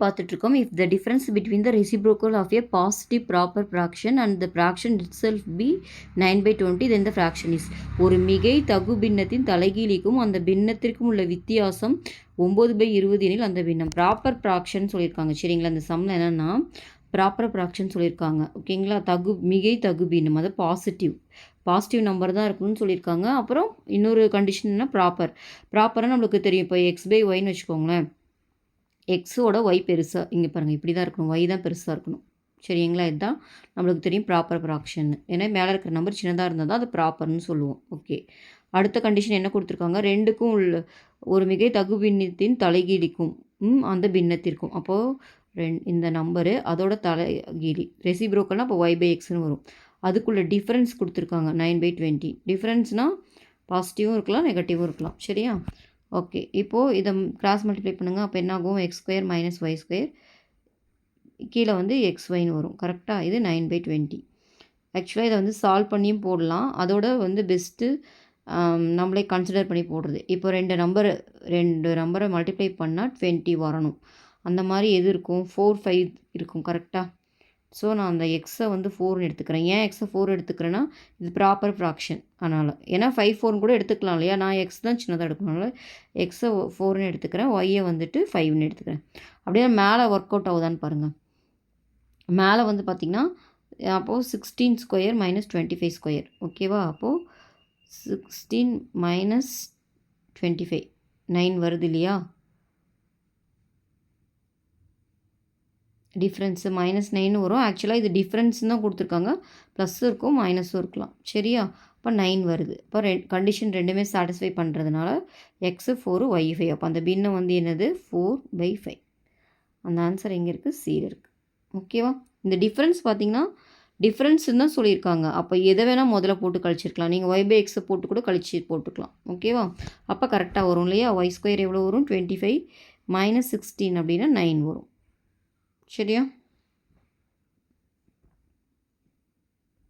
பார்த்துட்ருக்கோம். If the difference between the reciprocal of a positive proper fraction and the fraction itself be 9/20 then the fraction is. ஒரு மிகை தகு பின்னத்தின் தலைகீழிக்கும் அந்த பின்னத்திற்கும் உள்ள வித்தியாசம் 9/20 எனில் அந்த பின்னம். ப்ராப்பர் ஃப்ராக்ஷன் சொல்லியிருக்காங்க சரிங்களா. அந்த சம்மில் என்னென்னா ப்ராப்பர் ஃப்ராக்ஷன் சொல்லியிருக்காங்க ஓகேங்களா. மிகை தகு பின்னம் அது பாசிட்டிவ் நம்பர் தான் இருக்கணும்னு சொல்லியிருக்காங்க. அப்புறம் இன்னொரு கண்டிஷன் என்ன ப்ராப்பராக நம்மளுக்கு தெரியும். இப்போ x/yன்னு வச்சுக்கோங்களேன். எக்ஸோட ஒய் பெருசாக இங்கே பாருங்கள் இப்படி தான் இருக்கணும். ஒய் தான் பெருசாக இருக்கணும் சரிங்களா. இதுதான் நம்மளுக்கு தெரியும் ப்ராப்பர் ஃப்ராக்ஷன். ஏன்னா மேலே இருக்கிற நம்பர் சின்னதாக இருந்தால் தான் அது ப்ராப்பர்னு சொல்லுவோம். ஓகே, அடுத்த கண்டிஷன் என்ன கொடுத்துருக்காங்க. ரெண்டுக்கும் உள்ள ஒரு மிகை தகு பின்னத்தின் தலைகீழிக்கும் அந்த பின்னத்திற்கும். அப்போது இந்த நம்பரு அதோட தலைகீழி ரெசிப்ரோக்கல்னால் அப்போ y/xன்னு வரும். அதுக்குள்ள டிஃப்ரென்ஸ் கொடுத்துருக்காங்க 9/20. டிஃப்ரென்ஸ்னால் பாசிட்டிவும் இருக்கலாம் நெகட்டிவும் இருக்கலாம் சரியா. ஓகே, இப்போது இதை கிராஸ் மல்டிப்ளை பண்ணுங்கள். அப்போ என்னாகும் x² - y², கீழே வந்து xyன்னு வரும் கரெக்டாக. இது 9/20. ஆக்சுவலாக இதை வந்து சால்வ் பண்ணியும் போடலாம். அதோட வந்து பெஸ்ட்டு நம்மளே கன்சிடர் பண்ணி போடுறது. இப்போ ரெண்டு நம்பரை மல்டிப்ளை பண்ணால் 20 வரணும். அந்த மாதிரி எது இருக்கும் 4, 5 இருக்கும் கரெக்டாக. ஸோ நான் அந்த எக்ஸை வந்து 4ன்னு எடுத்துக்கிறேன். ஏன் எக்ஸை 4 எடுத்துக்கிறேன்னா இது ப்ராப்பர் ஃப்ராக்ஷன் அதனால். ஏன்னா 5, 4 கூட எடுத்துக்கலாம் இல்லையா. நான் எக்ஸ் தான் சின்னதாக எடுக்கணும்னால எக்ஸை 4ன்னு எடுத்துக்கிறேன். ஒய்யை வந்துட்டு 5ன்னு எடுத்துக்கிறேன். அப்படியே மேலே ஒர்க் அவுட் ஆகுதான்னு பாருங்கள். மேலே வந்து பார்த்திங்கன்னா அப்போது 16² - 25². ஓகேவா. அப்போது 16 - 25 9 வருது இல்லையா. டிஃப்ரென்ஸு -9 வரும். ஆக்சுவலாக இது டிஃப்ரென்ஸ் தான் கொடுத்துருக்காங்க. ப்ளஸ்ஸும் இருக்கும் மைனஸும் இருக்கலாம் சரியா. அப்போ 9 வருது. இப்போ கண்டிஷன் ரெண்டுமே சாட்டிஸ்ஃபை பண்ணுறதுனால எக்ஸு 4 ஒய் 5. அப்போ அந்த பின்னம் வந்து என்னது 4/5. அந்த ஆன்சர் எங்கே இருக்குது சியில் இருக்குது. ஓகேவா. இந்த டிஃப்ரென்ஸ் பார்த்திங்கன்னா டிஃப்ரென்ஸுன்னு தான் சொல்லியிருக்காங்க. அப்போ எதை வேணால் முதல்ல போட்டு கழிச்சிருக்கலாம். நீங்கள் y/xை போட்டு கூட கழிச்சு போட்டுக்கலாம் ஓகேவா. அப்போ கரெக்டாக வரும் இல்லையா. y² எவ்வளோ வரும் 25 - 16 அப்படின்னா 9 வரும் சரியா.